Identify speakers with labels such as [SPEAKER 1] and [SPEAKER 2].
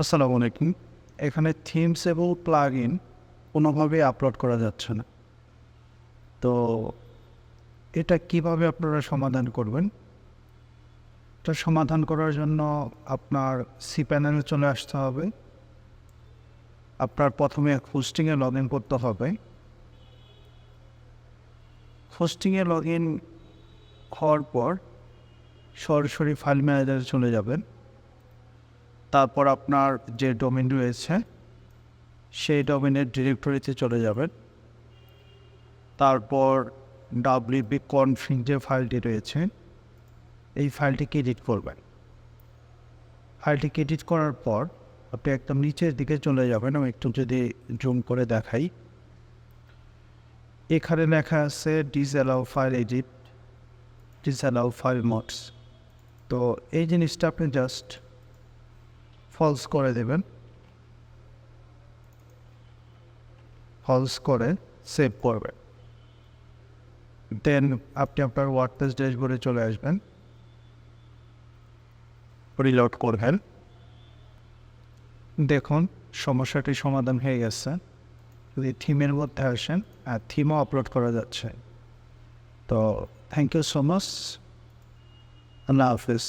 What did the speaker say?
[SPEAKER 1] আসসালামু আলাইকুম। এখানে থিমস এবং প্লাগইন কোনোভাবেই আপলোড করা যাচ্ছে না। তো এটা কিভাবে আপনারা সমাধান করবেন? এটা সমাধান করার জন্য আপনার প্যানেলে চলে আসতে হবে। আপনার প্রথমে হোস্টিংয়ে লগ ইন করতে হবে। হোস্টিংয়ে লগ ইন হওয়ার পর সরাসরি ফাইল ম্যানেজারে চলে যাবেন। তারপর আপনার যে ডোমেইন রয়েছে সেই ডোমেইনের ডিরেক্টরিতে চলে যাবেন। তারপর wp config যে ফাইলটি রয়েছে এই ফাইলটিকে এডিট করবেন। ফাইলটিকে এডিট করার পর আপনি একদম নিচের দিকে চলে যাবেন। আমি একটু যদি জুম করে দেখাই, এখানে লেখা আছে disallow file edit, disallow file modes. তো এই জিনিসটা আপনি জাস্ট ফলস করে দেবেন। ফলস করে সেভ করবেন। দেন আপনি আপনার ওয়ার্ডপ্রেস ড্যাশবোর্ডে চলে আসবেন, রিলোড করবেন। দেখুন সমস্যাটি সমাধান হয়ে গেছে। যদি থিমের মধ্যে আসেন, থিমও আপলোড করা যাচ্ছে। তো থ্যাংক ইউ সো মাচ। আল্লাহ হাফিজ।